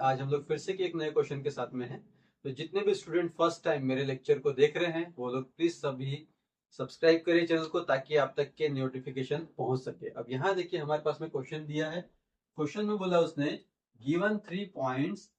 आज हम लोग फिर से एक नए क्वेश्चन के साथ में हैं। तो जितने भी स्टूडेंट फर्स्ट टाइम मेरे लेक्चर को देख रहे हैं वो लोग प्लीज सभी सब्सक्राइब करें चैनल को, ताकि आप तक के नोटिफिकेशन पहुंच सके। अब यहाँ देखिए हमारे पास में क्वेश्चन दिया है। क्वेश्चन में बोला उसने given 3 points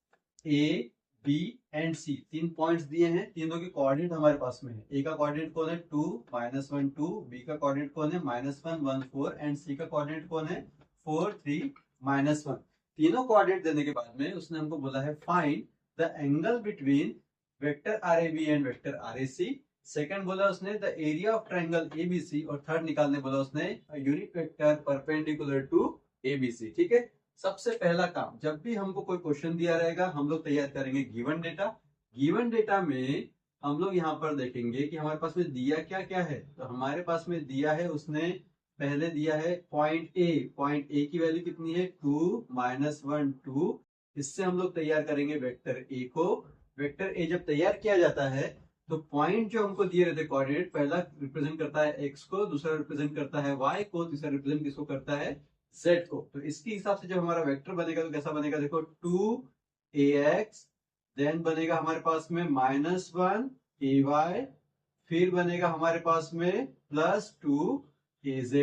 A B and C, 3 points दिए हैं, तीनों के कोऑर्डिनेट हमारे पास में है। ए का कोऑर्डिनेट कौन है 2 -1 2, बी का कोऑर्डिनेट कौन है -1 1 4 एंड सी का कोऑर्डिनेट कौन है 4 3 -1। तीनों कोऑर्डिनेट देने के बाद में उसने हमको बोला है find the angle between vector R A B and vector R A C. Second बोला उसने the area of triangle ABC, और थर्ड निकालने बोला उसने unit vector perpendicular to ABC. ठीक है, सबसे पहला काम, जब भी हमको कोई क्वेश्चन दिया रहेगा हम लोग तैयार करेंगे गिवन डेटा। गिवन डेटा में हम लोग यहाँ पर देखेंगे कि हमारे पास में दिया क्या क्या है। तो हमारे पास में दिया है, उसने पहले दिया है पॉइंट ए। पॉइंट ए की वैल्यू कितनी है 2 -1 2। इससे हम लोग तैयार करेंगे वेक्टर ए को। वेक्टर ए जब तैयार किया जाता है तो पॉइंट जो हमको दिए रहते कोऑर्डिनेट, पहला रिप्रेजेंट करता है एक्स को, दूसरा रिप्रेजेंट करता है वाई को, तीसरा रिप्रेजेंट किसको करता है जेड को। तो इसके हिसाब से जब हमारा वेक्टर बनेगा तो कैसा बनेगा, देखो 2ax, देन बनेगा हमारे पास में -1ay, फिर बनेगा हमारे पास में +2az।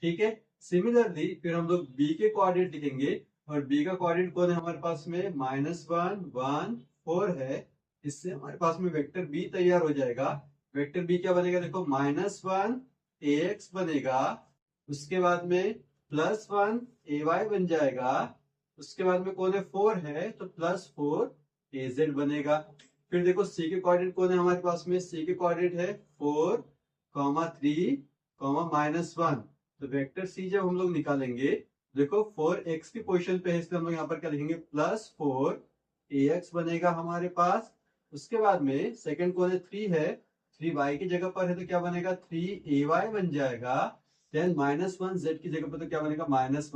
ठीक है, सिमिलरली फिर हम लोग b के कोऑर्डिनेट लिखेंगे, और b का कोऑर्डिनेट कौन है हमारे पास में -1 1 4 है। इससे हमारे पास में वेक्टर b तैयार हो जाएगा। वेक्टर b क्या बनेगा, देखो -1ax बनेगा, उसके बाद में +1ay बन जाएगा, उसके बाद में कौन है 4 है तो +4az बनेगा। फिर देखो c के कोऑर्डिनेट कौन है हमारे पास में, c के कोऑर्डिनेट है 4 3 -1। तो वेक्टर c जब हम लोग निकालेंगे, देखो 4x की पोजीशन पे है, इसलिए हम लोग यहाँ पर क्या लिखेंगे +4ax बनेगा हमारे पास। उसके बाद में सेकंड कौन है 3 है, 3y की जगह पर है तो क्या बनेगा 3ay बन जाएगा। देन -1z की जगह पर तो क्या बनेगा -1az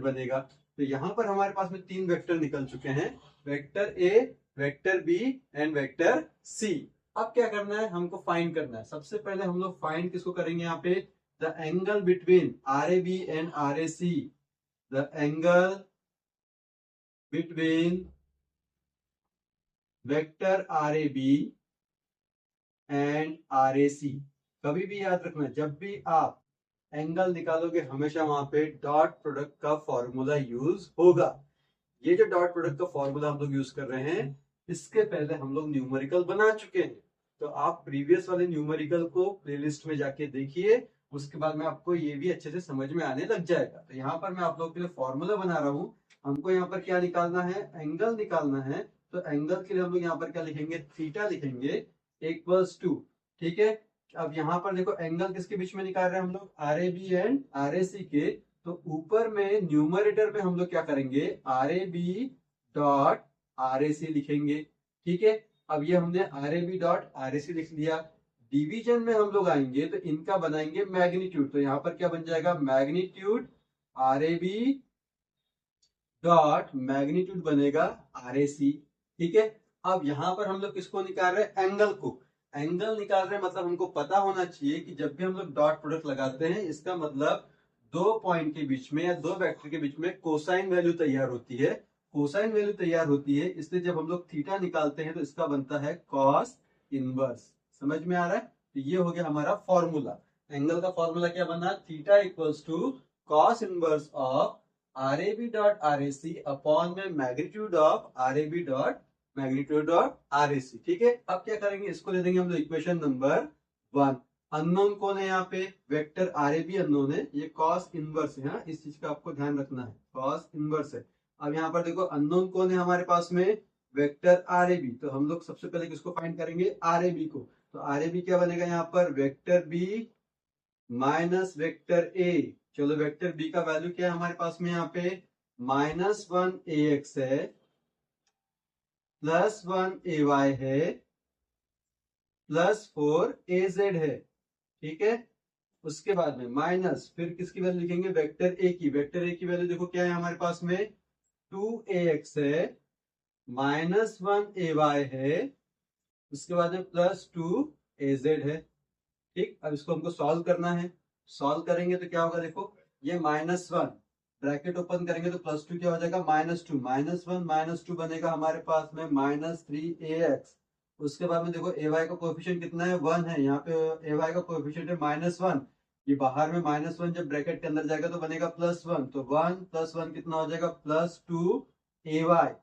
बनेगा। तो यहाँ पर हमारे पास में 3 वेक्टर निकल चुके हैं, vector A, vector B and vector C. अब क्या करना है, हमको फाइंड करना है। सबसे पहले हम लोग फाइंड किसको करेंगे, यहाँ पे the angle between R A B and R A C. The angle between vector R A B and R A C. कभी भी याद रखना, जब भी आप एंगल निकालोगे हमेशा वहां पे डॉट प्रोडक्ट का फॉर्मूला यूज होगा। ये जो डॉट प्रोडक्ट का फॉर्मूला हम लोग यूज कर रहे हैं, इसके पहले हम लोग न्यूमेरिकल बना चुके हैं। तो आप प्रीवियस वाले न्यूमेरिकल को प्लेलिस्ट में जाके देखिए, उसके बाद में आपको ये भी अच्छे से समझ में आने लग जाएगा। तो यहाँ पर मैं आप लोग के लिए फॉर्मूला बना रहा हूँ। हमको यहाँ पर क्या निकालना है, एंगल निकालना है। तो एंगल के लिए हम लोग यहाँ पर क्या लिखेंगे, थीटा लिखेंगे =2। ठीक है, अब यहाँ पर देखो एंगल किसके बीच में निकाल रहे हैं हम लोग, R A B and R A C के। तो ऊपर में न्यूमरेटर में हम लोग क्या करेंगे, R A B dot R A C लिखेंगे। ठीक है, अब ये हमने R A B dot R A C लिख लिया। डिवीजन में हम लोग आएंगे तो इनका बनाएंगे मैग्नीट्यूड। तो यहाँ पर क्या बन जाएगा, magnitude R A B dot magnitude बनेगा आर ए सी। ठीक है, अब यहाँ पर हम लोग किसको निकाल रहे हैं, एंगल को। एंगल निकाल रहे हैं मतलब हमको पता होना चाहिए कि जब भी हम लोग डॉट प्रोडक्ट लगाते हैं, इसका मतलब दो पॉइंट के बीच में या दो वेक्टर के बीच में कोसाइन वैल्यू तैयार होती है। कोसाइन वैल्यू तैयार होती है, इसलिए जब हम लोग थीटा निकालते हैं तो इसका बनता है कॉस इनवर्स। समझ में आ रहा है, तो ये हो गया हमारा फॉर्मूला। एंगल का फॉर्मूला क्या बना, theta equals to cos inverse of R A B dot R A C upon में magnitude of R A B dot magnitude of R A C. ठीक है, अब क्या करेंगे, इसको ले देंगे हम लोग इक्वेशन नंबर 1। अननोन कौन है यहाँ पे, vector R A B unknown है, ये कॉस इनवर्स है। इस चीज का आपको ध्यान रखना है, कॉस इनवर्स है। अब यहाँ पर देखो अननोन कौन है हमारे पास में, वेक्टर आर ए बी। तो हम लोग सबसे पहले किसको फाइंड करेंगे, आर ए बी को। तो आर ए बी क्या बनेगा यहाँ पर, vector B minus vector A. चलो वेक्टर बी का वैल्यू क्या है हमारे पास में, यहाँ पे -1ax है, +1ay है, +4az है। ठीक है, उसके बाद में माइनस, फिर किसकी वैल्यू लिखेंगे, वेक्टर ए की। वेक्टर ए की वैल्यू देखो क्या है हमारे पास में, 2ax है, -1ay है, उसके बाद में +2az है। ठीक, अब इसको हमको सॉल्व करना है। सॉल्व करेंगे तो क्या होगा, देखो ये -1 ब्रैकेट ओपन करेंगे तो प्लस टू क्या हो जाएगा -2, -1 -2 बनेगा हमारे पास में -3ax। उसके बाद में देखो ay का कोएफिशिएंट कितना है 1 है, यहाँ पे ay का कोएफिशिएंट है -1, ये बाहर में -1 जब ब्रैकेट के अंदर जाएगा तो बनेगा +1, तो 1 + 1 कितना हो जाएगा +2ay।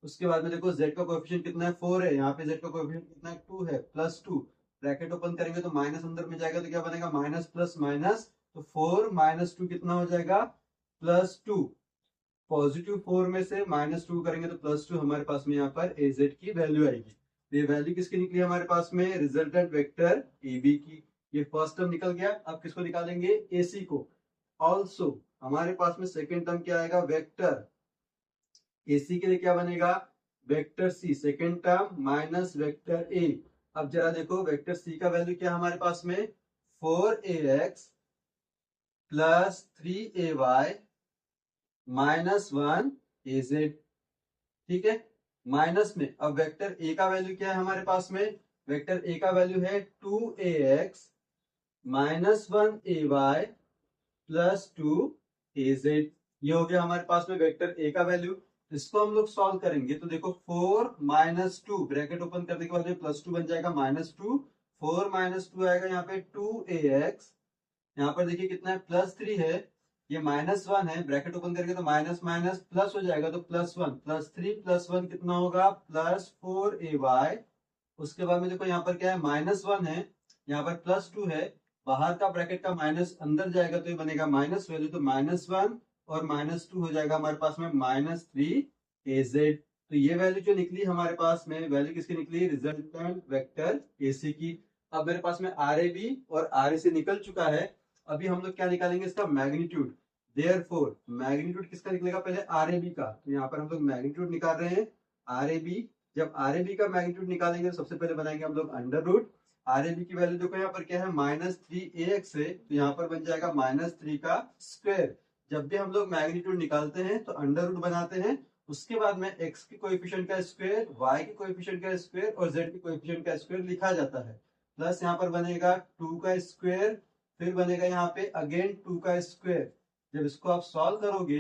उसके बाद में देखो z का कोएफिशिएंट कितना है 4 है, यहाँ पे z का कोएफिशिएंट कितना है 2 है, +2, ब्रैकेट ओपन करेंगे तो माइनस अंदर में जाएगा तो क्या बनेगा माइनस प्लस माइनस, तो 4 -2 कितना हो जाएगा +2। पॉजिटिव 4 में से -2 करेंगे तो +2 हमारे पास में यहाँ पर az की वैल्यू आएगी। तो ये वैल्यू किसकी निकली हमारे पास में रिजल्टेंट वेक्टर ab की। ये फर्स्ट टर्म निकल गया। अब किसको निकालेंगे ac को। ऑल्सो हमारे पास में सेकेंड टर्म क्या आएगा वेक्टर AC के लिए क्या बनेगा vector C second term minus vector A। अब जरा देखो वेक्टर C का वैल्यू क्या हमारे पास में 4ax + 3ay -1az। ठीक है माइनस में अब वेक्टर A का वैल्यू क्या है हमारे पास में, वेक्टर A का वैल्यू है 2ax -1ay + 2az। ये हो गया हमारे पास में वेक्टर A का वैल्यू। इसको हम लोग सॉल्व करेंगे तो देखो 4 - 2 ब्रैकेट ओपन करने के बाद में +2 बन जाएगा -2, 4 - 2 आएगा यहाँ पे 2ax, यहाँ पर देखिए कितना है +3 है, ये -1 है, ब्रैकेट ओपन करके तो माइनस माइनस प्लस हो जाएगा तो +1 +3 + 1 कितना होगा +4ay। उसके बाद में देखो यहाँ पर क्या है -1 है, यहाँ पर +2 है, बाहर का ब्रैकेट का माइनस अंदर जाएगा तो ये बनेगा माइनस वैल्यू, तो -1 और -2 हो जाएगा हमारे पास में -3az। तो ये वैल्यू जो निकली हमारे पास में वैल्यू किसकी निकली रिजल्टेंट वेक्टर AC की। अब मेरे पास में RAB और RAC निकल चुका है। अभी हम लोग क्या निकालेंगे इसका मैग्नीट्यूड। देयरफॉर मैग्नीट्यूड किसका निकलेगा पहले RAB का, तो यहाँ पर हम लोग मैग्नीट्यूड निकाल रहे हैं RAB। जब RAB का मैग्नीट्यूड निकालेंगे तो सबसे पहले बनाएंगे हम लोग अंडर रूट। RAB की वैल्यू देखो यहाँ पर क्या है -3ax है, तो यहाँ पर बन जाएगा -3 का स्क्वायर। जब भी हम लोग मैग्नीट्यूड निकालते हैं तो अंडर रूट बनाते हैं, उसके बाद में x के कोएफिशिएंट का स्क्वायर, y के कोएफिशिएंट का स्क्वायर और z के कोएफिशिएंट का स्क्वायर लिखा जाता है। प्लस यहाँ पर बनेगा 2 का स्क्वायर, फिर बनेगा यहाँ पे अगेन 2 का स्क्वायर। जब इसको आप सॉल्व करोगे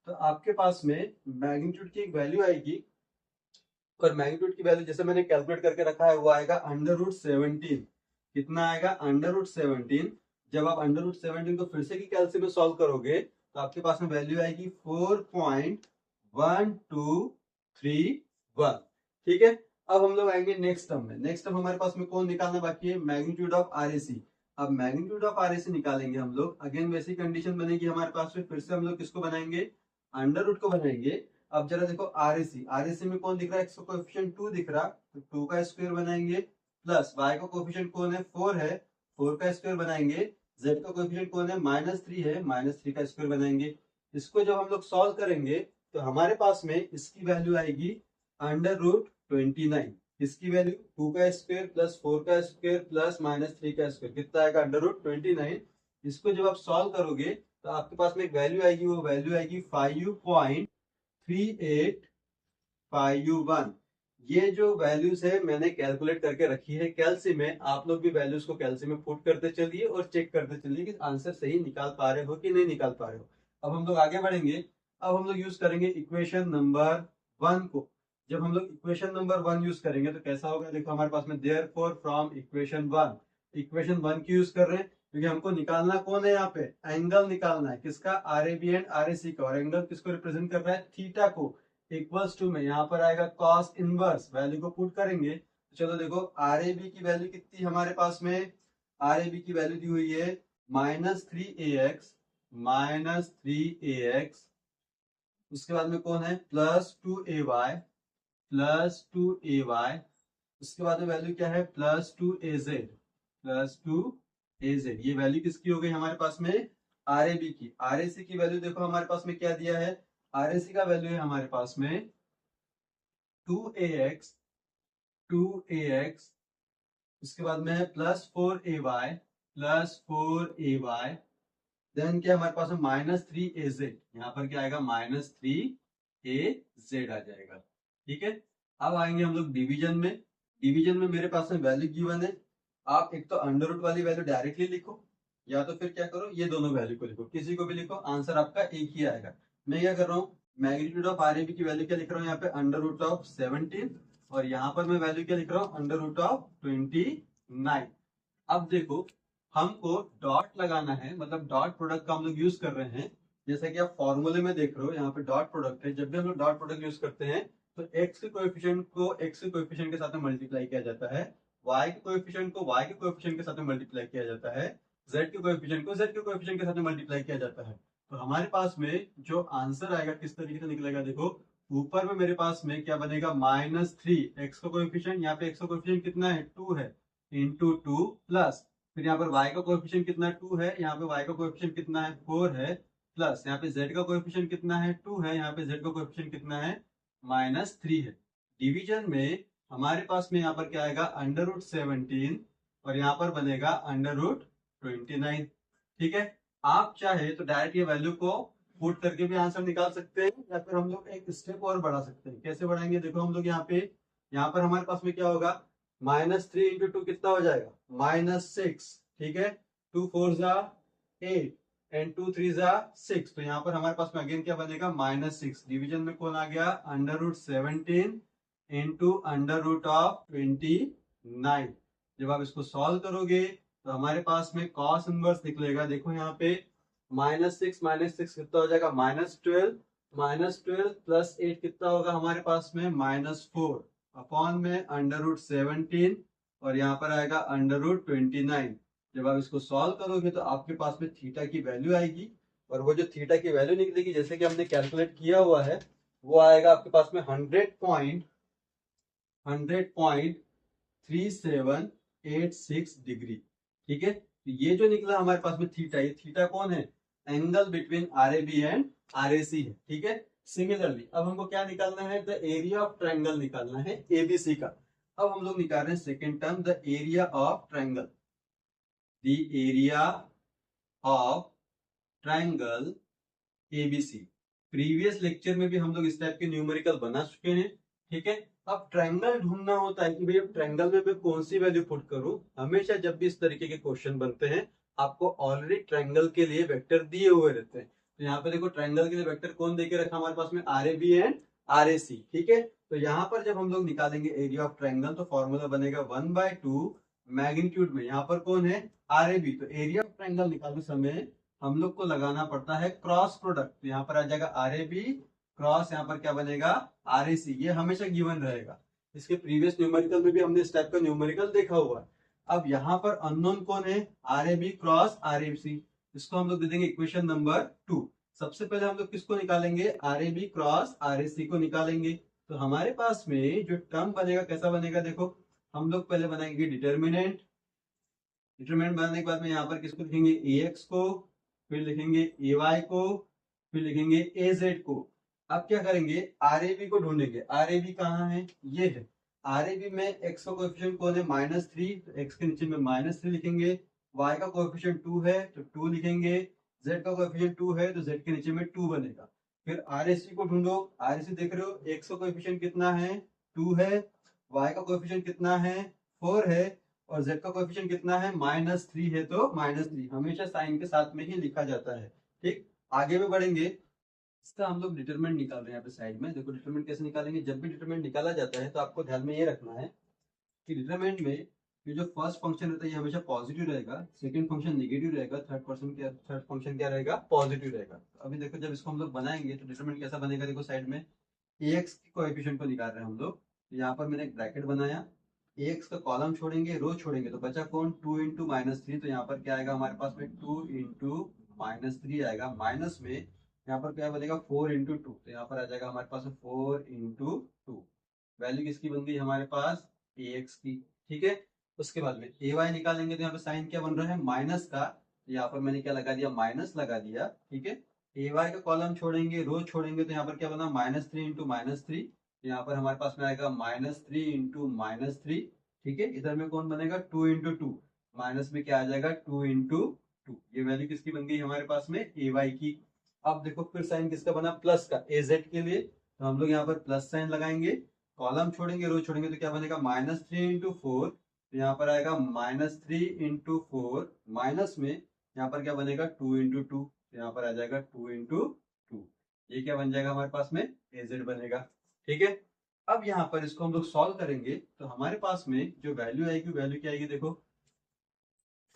तो आपके पास में मैग्नीट्यूड की एक वैल्यू आएगी, और मैग्नीट्यूड की वैल्यू जैसे मैंने कैलकुलेट करके रखा है वो आएगा √17। कितना आएगा √17। जब आप √17 को फिर से की कैलसी में सॉल्व करोगे तो आपके पास में वैल्यू आएगी 4.1231। ठीक है अब हम लोग आएंगे नेक्स्ट टर्म में। नेक्स्ट टर्म हमारे पास में कौन निकालना बाकी है मैग्नीट्यूड ऑफ RAC। अब मैग्नीट्यूड ऑफ RAC निकालेंगे हम लोग, अगेन वैसी कंडीशन बनेगी हमारे पास में, फिर से हम लोग किसको बनाएंगे अंडर रूट को बनाएंगे। अब जरा देखो RAC में कौन दिख रहा है x का कोएफिशिएंट 2 दिख रहा, तो 2 का स्क्वायर बनाएंगे, प्लस y का कोएफिशिएंट कौन है 4 है, 4 का स्क्वायर बनाएंगे, z का कोएफिशिएंट कौन है -3 है, -3 का स्क्वायर बनाएंगे। इसको जब हम लोग सॉल्व करेंगे तो हमारे पास में इसकी वैल्यू आएगी √29। इसकी वैल्यू 2 का स्क्वायर प्लस 4 का स्क्वायर प्लस -3 का स्क्वायर कितना आएगा √29। इसको जब आप सॉल्व करोगे तो आपके पास में एक वैल्यू आएगी, वो वैल्यू आएगी 5.3851। ये जो वैल्यूज है मैंने कैलकुलेट करके रखी है कैलसी में, आप लोग भी वैल्यूज को कैलसी में पुट करते चलिए और चेक करते चलिए कि आंसर सही निकाल पा रहे हो कि नहीं निकाल पा रहे हो। अब हम लोग आगे बढ़ेंगे। अब हम लोग यूज करेंगे इक्वेशन नंबर 1 को। जब हम लोग इक्वेशन नंबर 1 यूज करेंगे तो कैसा होगा, देखो हमारे पास में देयरफॉर फ्रॉम इक्वेशन 1 की यूज कर रहे हैं क्योंकि हमको निकालना कौन है यहाँ पे एंगल निकालना है किसका RAB एंड RAC का, और एंगल किसको रिप्रेजेंट कर रहा है थीटा को। इक्वल्स टू में यहाँ पर आएगा कॉस इनवर्स, वैल्यू को पुट करेंगे तो चलो देखो RAB की वैल्यू कितनी हमारे पास में, RAB की वैल्यू दी हुई है -3ax। उसके बाद में कौन है +2ay। उसके बाद में वैल्यू क्या है +2az। ये वैल्यू किसकी हो गई हमारे पास में RAB की। RAC की वैल्यू देखो हमारे पास में क्या दिया है, RAC का वैल्यू है हमारे पास में 2ax। उसके बाद में +4ay देन क्या हमारे पास में -3az। यहाँ पर क्या आएगा -3az आ जाएगा। ठीक है अब आएंगे हम लोग डिवीजन में। डिवीजन में मेरे पास में वैल्यू गिवन है, आप एक तो अंडर रूट वाली वैल्यू डायरेक्टली लिखो या तो फिर क्या करो, ये दोनों वैल्यू को लिखो, किसी को भी लिखो, आंसर आपका एक ही आएगा। मैं क्या कर रहा हूँ, magnitude of R A B की वैल्यू क्या लिख रहा हूँ यहाँ पे, अंडर रूट ऑफ 17, और यहाँ पर मैं वैल्यू क्या लिख रहा हूँ, अंडर रूट ऑफ 29। अब देखो, हमको डॉट लगाना है, मतलब डॉट प्रोडक्ट का हम लोग यूज कर रहे हैं। जैसा कि आप फॉर्मूले में देख रहे हो, यहाँ पे डॉट प्रोडक्ट है। जब भी हम लोग डॉट प्रोडक्ट यूज करते हैं तो एक्स के कोएफिशिएंट को एक्स के कोएफिशिएंट के साथ में मल्टीप्लाई किया जाता है, वाई के कोएफिशिएंट को वाई के कोएफिशिएंट के साथ में मल्टीप्लाई किया जाता है, जेड के कोएफिशिएंट को जेड के कोएफिशिएंट के साथ में मल्टीप्लाई किया जाता है। तो हमारे पास में जो आंसर आएगा किस तरीके से निकलेगा, देखो ऊपर में मेरे पास में क्या बनेगा, -3 एक्स का कोएफिशिएंट, यहाँ पे एक्स का कोएफिशिएंट कितना है, 2 है, इंटू 2 प्लस, फिर यहाँ पर y का कोएफिशिएंट कितना 2 है, यहाँ पे y का कोएफिशिएंट कितना है 4 है, प्लस यहाँ पे z का कोएफिशिएंट कितना है 2 है, यहाँ पे z का कोएफिशिएंट कितना है -3 है। डिवीजन में हमारे पास में यहाँ पर क्या आएगा, अंडर रूट 17, और यहाँ पर बनेगा अंडर रूट 29। ठीक है, आप चाहे तो डायरेक्ट ये वैल्यू को पुट करके भी आंसर निकाल सकते हैं, या फिर हम लोग एक स्टेप और बढ़ा सकते हैं। कैसे बढ़ाएंगे, देखो हम लोग यहाँ पर हमारे पास में क्या होगा, -3 इंटू 2 कितना हो जाएगा, -6। ठीक है, 2 4 जा 8 एंड 2 3 जा 6, तो यहाँ पर हमारे पास में अगेन क्या बनेगा, -6। डिवीजन में कौन आ गया, under root 17 into under root of 29। जब आप इसको सॉल्व करोगे तो हमारे पास में कॉस इनवर्स निकलेगा। देखो यहाँ पे -6 कितना हो जाएगा, -12, -12 प्लस 8 कितना होगा हमारे पास में, -4 अपॉन में अंडर रूट 17, और यहाँ पर आएगा अंडर रूट 29। जब आप इसको सॉल्व करोगे तो आपके पास में थीटा की वैल्यू आएगी, और वो जो थीटा की वैल्यू निकलेगी जैसे कि हमने कैलकुलेट किया हुआ है, वो आएगा आपके पास में 100.3786 डिग्री। ठीक है, तो ये जो निकला हमारे पास में थीटा, ये थीटा कौन है, angle between R A B and R A C है। ठीक है, सिमिलरली अब हमको क्या निकालना है, द एरिया ऑफ ट्रायंगल निकालना है एबीसी का। अब हम लोग निकाल रहे हैं second term, the area of triangle, the area of triangle ABC. Previous lecture में भी हम लोग इस टाइप के न्यूमेरिकल बना चुके हैं। ठीक है, अब ट्रायंगल ढूंढना होता है कि भैया ट्रायंगल में मैं कौन सी वैल्यू पुट करूं। हमेशा जब भी इस तरीके के क्वेश्चन बनते हैं, आपको ऑलरेडी ट्रायंगल के लिए वेक्टर दिए हुए रहते हैं। तो यहाँ पे देखो ट्रायंगल के लिए वेक्टर कौन देके रखा हमारे पास में, R A B and R A C. ठीक है, तो यहाँ पर जब हम लोग निकालेंगे एरिया ऑफ ट्रायंगल तो फॉर्मूला बनेगा 1/2 मैग्नीट्यूड में, यहाँ पर कौन है, आर ए बी। तो एरिया ऑफ ट्रायंगल निकालते समय हम लोग को लगाना पड़ता है क्रॉस प्रोडक्ट। तो यहाँ पर आ जाएगा आर ए बी क्रॉस, यहाँ पर क्या बनेगा, आर ए सी। ये हमेशा गिवन रहेगा, इसके प्रीवियस न्यूमेरिकल में भी हमने इस टाइप का न्यूमेरिकल देखा हुआ है। अब यहाँ पर अननोन कौन है, R A B cross R A C, इसको हम लोग दे देंगे इक्वेशन नंबर 2। सबसे पहले हम लोग किसको निकालेंगे, R A B cross R A C को निकालेंगे। तो हमारे पास में जो टर्म बनेगा कैसा बनेगा, देखो हम लोग पहले बनाएंगे डिटर्मिनेंट। डिटरमिनेंट बनाने के बाद में यहाँ पर किसको लिखेंगे, ए एक्स को, फिर लिखेंगे ए वाई को, फिर लिखेंगे ए जेड को। अब क्या करेंगे, आर ए बी को ढूंढेंगे। आर ए बी कहाँ है, ये है। आर ए बी में एक्स का कोएफिशिएंट कौन है, -3, तो एक्स के नीचे में -3 लिखेंगे। वाई का कोएफिशिएंट 2 है तो 2 लिखेंगे। जेड का कोएफिशिएंट 2 है तो जेड के नीचे में 2 बनेगा। फिर आर ए सी को ढूंढो। आर ए सी देख रहे हो, एक्स का कोएफिशिएंट कितना है, 2 है, वाई का कोएफिशिएंट कितना है, 4 है, और z का कोएफिशिएंट कितना है, -3 है, तो -3 हमेशा साइन के साथ में ही लिखा जाता है। ठीक, आगे भी बढ़ेंगे। इसका हम लोग डिटरमिनेंट निकाल रहे हैं यहाँ पे साइड में। देखो डिटरमिनेंट कैसे निकालेंगे, जब भी डिटरमिनेंट निकाला जाता है तो आपको ध्यान में ये रखना है कि डिटरमिनेंट में ये जो फर्स्ट फंक्शन रहता है ये हमेशा पॉजिटिव रहेगा, सेकंड फंक्शन नेगेटिव रहेगा, थर्ड फंक्शन क्या रहेगा, पॉजिटिव रहेगा। तो अभी देखो जब इसको हम लोग बनाएंगे तो डिटरमिनेंट कैसा बनेगा, देखो साइड में ax की कोएफिशिएंट को निकाल रहे हैं हम लोग। यहाँ पर मैंने एक ब्रैकेट बनाया, एक्स का कॉलम छोड़ेंगे, रो छोड़ेंगे, तो बचा कौन, 2 इंटू -3। तो यहाँ पर क्या आएगा हमारे पास में, 2 इंटू -3 आएगा, माइनस में यहाँ पर क्या बनेगा, 4 इंटू 2। तो यहाँ पर आ जाएगा हमारे पास 4 इंटू 2। वैल्यू किसकी बन गई हमारे पास, ए एक्स की। ठीक है, उसके बाद में ए वाई निकालेंगे तो यहाँ पे साइन क्या बन रहा है, माइनस का। तो यहाँ पर मैंने क्या लगा दिया, माइनस लगा दिया। ठीक है, ए वाई का कॉलम छोड़ेंगे, रो छोड़ेंगे, तो यहाँ पर क्या बना, -3 इंटू -3। यहाँ पर हमारे पास में आएगा -3 इंटू -3। ठीक है, इधर में कौन बनेगा, 2 इंटू 2, माइनस में क्या आ जाएगा, 2 इंटू 2। ये वैल्यू किसकी बन गई हमारे पास में, ए वाई की। अब देखो फिर साइन किसका बना, प्लस का, ए जेड के लिए। तो हम लोग यहाँ पर प्लस साइन लगाएंगे, कॉलम छोड़ेंगे, रो छोड़ेंगे, तो क्या बनेगा, -3 इंटू 4। तो यहाँ पर आएगा -3 इंटू 4, माइनस में यहाँ पर क्या बनेगा 2 इंटू टू, यहाँ पर आ जाएगा 2 इंटू टू, ये क्या बन जाएगा हमारे पास में AZ बनेगा। ठीक है, अब यहाँ पर इसको हम लोग सॉल्व करेंगे तो हमारे पास में जो वैल्यू आएगी, वैल्यू क्या आएगी देखो,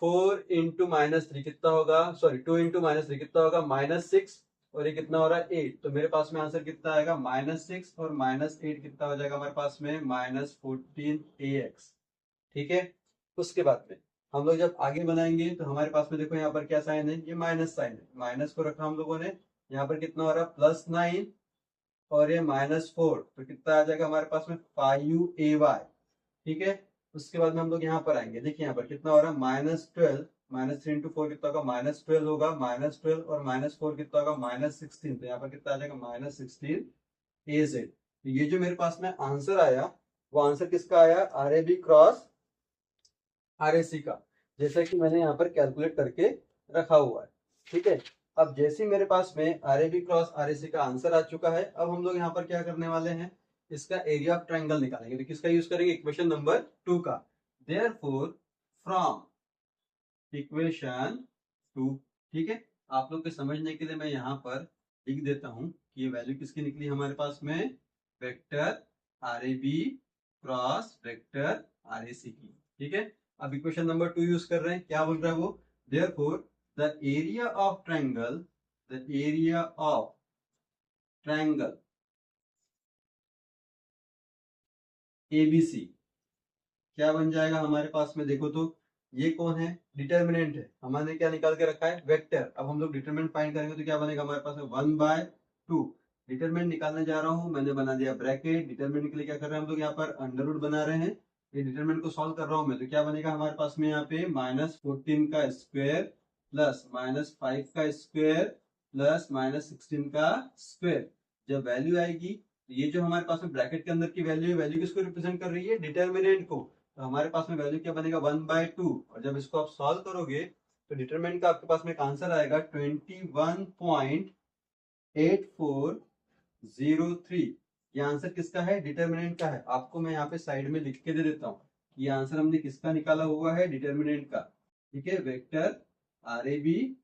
4 इंटू माइनस थ्री कितना होगा, सॉरी 2 इंटू माइनस थ्री कितना होगा -6, और ये कितना हो रहा है 8, तो मेरे पास में आंसर कितना आएगा -6 और -8 कितना हो जाएगा हमारे पास में -14AX। ठीक है, उसके बाद में हम लोग जब आगे बनाएंगे तो हमारे पास में देखो यहाँ पर क्या साइन है, ये माइनस साइन है, माइनस को रखा हम लोगों ने, यहाँ पर कितना हो रहा है +9 और ये -4, तो कितना आ जाएगा हमारे पास में 5AY। ठीक है, उसके बाद में हम लोग यहाँ पर आएंगे, देखिए यहाँ पर कितना हो रहा है -12, -3 इंटू 4 कितना होगा -12 होगा, -12 और -4 कितना होगा -16, तो यहाँ पर कितना आ जाएगा -16AZ। तो ये जो मेरे पास में आंसर आया वो आंसर किसका आया, RAB क्रॉस RAC का, जैसा कि मैंने यहाँ पर कैलकुलेट करके रखा हुआ है। ठीक है, अब जैसे मेरे पास में RAB क्रॉस RAC का आंसर आ चुका है, अब हम लोग यहाँ पर क्या करने वाले हैं, इसका एरिया ऑफ ट्रायंगल निकालेंगे। तो किसका यूज करेंगे, इक्वेशन नंबर 2 का। देयरफॉर फ्रॉम इक्वेशन 2, ठीक है, आप लोग के समझने के लिए मैं यहाँ पर लिख देता हूँ कि ये वैल्यू किसकी निकली हमारे पास में, vector RAB cross vector RAC की। ठीक है, अब इक्वेशन नंबर 2 यूज कर रहे हैं, क्या बोल रहा है वो, therefore the area of triangle, the area of triangle ABC क्या बन जाएगा हमारे पास में, देखो तो ये कौन है, डिटर्मिनेंट है, हमने क्या निकाल के रखा है, वेक्टर। अब हम लोग डिटरमिनेंट फाइंड करेंगे तो क्या बनेगा हमारे पास में 1/2। डिटरमिनेंट निकालने जा रहा हूं, मैंने बना दिया ब्रैकेट, डिटरमिनेंट के लिए क्या कर रहे हैं हम लोग, यहाँ पर अंडर रूट बना रहे हैं, ये डिटरमिनेंट को सॉल्व कर रहा हूं मैं, तो क्या बनेगा हमारे पास में यहाँ पे -14 का स्क्वायर प्लस -5 का स्क्वायर प्लस -16 का स्क्वायर। जब वैल्यू आएगी तो ये जो हमारे पास में ब्रैकेट के अंदर की वैल्यू है, वैल्यू किसको रिप्रेजेंट कर रही है, डिटरमिनेंट को। तो हमारे पास में वैल्यू क्या बनेगा 1/2, और जब इसको आप सॉल्व करोगे तो डिटरमिनेंट का आपके पास में एक आंसर आएगा 21.8403। ये आंसर किसका है, डिटरमिनेंट का है। आपको मैं यहाँ पे साइड में लिख के दे देता हूँ, ये आंसर हमने किसका निकाला हुआ है, डिटरमिनेंट का। ठीक है, vector RAB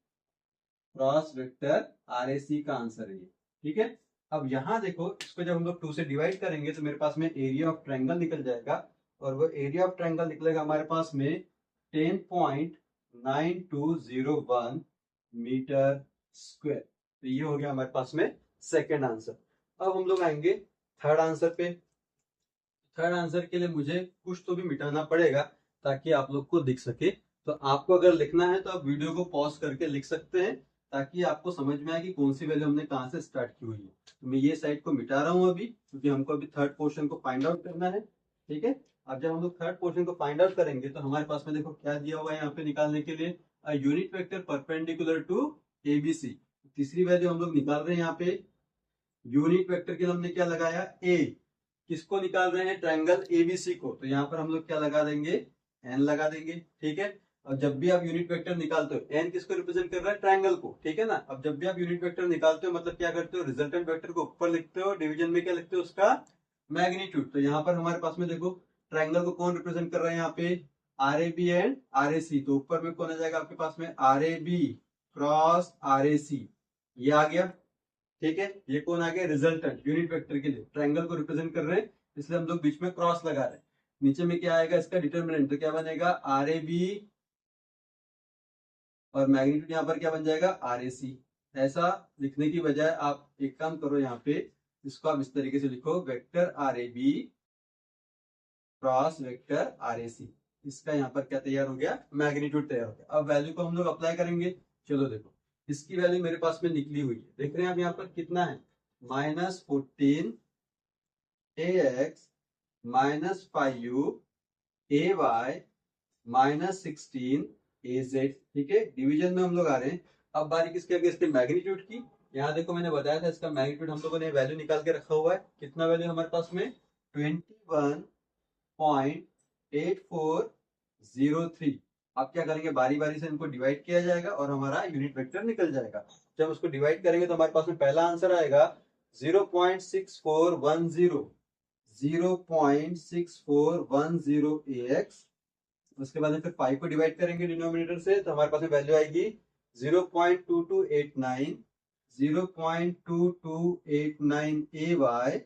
cross vector RAC का आंसर है ये। ठीक है, अब यहाँ देखो, इसको जब हम लोग 2 से डिवाइड करेंगे तो मेरे पास में एरिया ऑफ ट्रायंगल निकल जाएगा, और वो एरिया ऑफ ट्रायंगल निकलेगा हमारे पास में 10.9201 मीटर स्क्वायर। तो ये हो गया हमारे पास में सेकेंड आंसर। अब हम लोग आएंगे थर्ड आंसर पे। थर्ड आंसर के लिए मुझे कुछ तो भी मिटाना पड़ेगा ताकि आप लोग को दिख सके। तो आपको अगर लिखना है तो आप वीडियो को पॉज करके लिख सकते हैं, ताकि आपको समझ में आए कि कौन सी वैल्यू हमने कहाँ से स्टार्ट की हुई है। तो मैं ये साइड को मिटा रहा हूँ अभी, क्योंकि हमको अभी थर्ड पोर्शन को फाइंड आउट करना है। ठीक है, अब जब हम लोग थर्ड पोर्शन को फाइंड आउट करेंगे तो हमारे पास में देखो क्या दिया हुआ है यहाँ पे निकालने के लिए, unit vector perpendicular to ABC। तीसरी वैल्यू हम लोग निकाल रहे हैं यहाँ पे, यूनिट वेक्टर के लिए हमने क्या लगाया, A। किसको निकाल रहे हैं, ट्रायंगल ABC को, तो यहाँ पर हम लोग क्या लगा देंगे, N लगा देंगे। ठीक है, और जब भी आप यूनिट वेक्टर निकालते हो, N किसको रिप्रेजेंट कर रहा है, ट्रायंगल को। ठीक है ना, अब जब भी आप यूनिट वेक्टर निकालते हो मतलब क्या करते हो, रिजल्टेंट वेक्टर को ऊपर लिखते हो, डिवीजन में क्या लिखते हो, उसका मैग्नीट्यूड। तो यहाँ पर हमारे पास में देखो ट्रायंगल को कौन रिप्रेजेंट कर रहा है यहाँ पे, RAB एंड RAC। तो ऊपर में कौन आ जाएगा आपके पास में, RAB क्रॉस RAC, ये आ गया। ठीक है, ये कौन आ गया, रिजल्टेंट यूनिट वेक्टर के लिए ट्रायंगल को रिप्रेजेंट कर रहे हैं, इसलिए हम लोग बीच में क्रॉस लगा रहे हैं। नीचे में क्या आएगा, इसका डिटरमिनेंट, तो क्या बनेगा RAB, और मैग्नीट्यूड यहाँ पर क्या बन जाएगा RAC। ऐसा लिखने की बजाय आप एक काम करो, यहाँ पे इसको आप इस तरीके से लिखो, vector RAB cross vector RAC। इसका यहाँ पर क्या तैयार हो गया, मैग्नीट्यूड तैयार हो गया। अब वैल्यू को हम लोग अप्लाई करेंगे। चलो देखो, इसकी वैल्यू मेरे पास में निकली हुई है, देख रहे हैं आप यहाँ पर कितना है, -14 AX -5 AY -16 AZ। ठीक है, डिवीजन में हम लोग आ रहे हैं। अब बारी किसकी आगे, इसके मैग्नीट्यूड की। यहाँ देखो मैंने बताया था इसका मैग्नीट्यूड हम लोगों ने वैल्यू निकाल के रखा हुआ है, कितना वैल्यू हमारे पास में 21.8403। अब क्या करेंगे, बारी बारी से इनको डिवाइड किया जाएगा और हमारा यूनिट वेक्टर निकल जाएगा। जब उसको डिवाइड करेंगे तो हमारे पास में पहला आंसर आएगा 0.6410, 0.6410 AX। उसके बाद में फिर 5 को डिवाइड करेंगे डिनोमिनेटर से, तो हमारे पास में वैल्यू आएगी 0.2289 AY,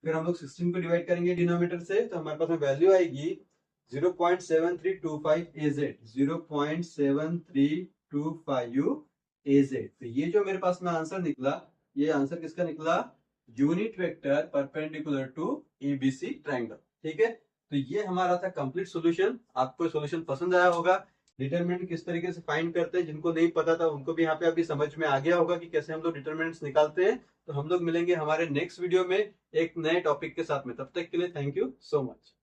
फिर हम लोग 16 को डिवाइड करेंगे डिनोमिनेटर से, तो हमारे पास में वैल्यू आएगी 0.7325 AZ, 0.7325 AZ। तो ये जो मेरे पास में आंसर निकला, ये आंसर किसका निकला? Unit vector perpendicular to ABC triangle. ठीक है, तो ये हमारा था कंप्लीट सॉल्यूशन। आपको सॉल्यूशन पसंद आया होगा। डिटरमिनेंट किस तरीके से फाइंड करते हैं, जिनको नहीं पता था उनको भी यहाँ पे अभी समझ में आ गया होगा कि कैसे हम लोग डिटरमिनेंट्स निकालते हैं। तो हम लोग मिलेंगे हमारे नेक्स्ट वीडियो में एक नए टॉपिक के साथ में। तब तक के लिए थैंक यू सो मच।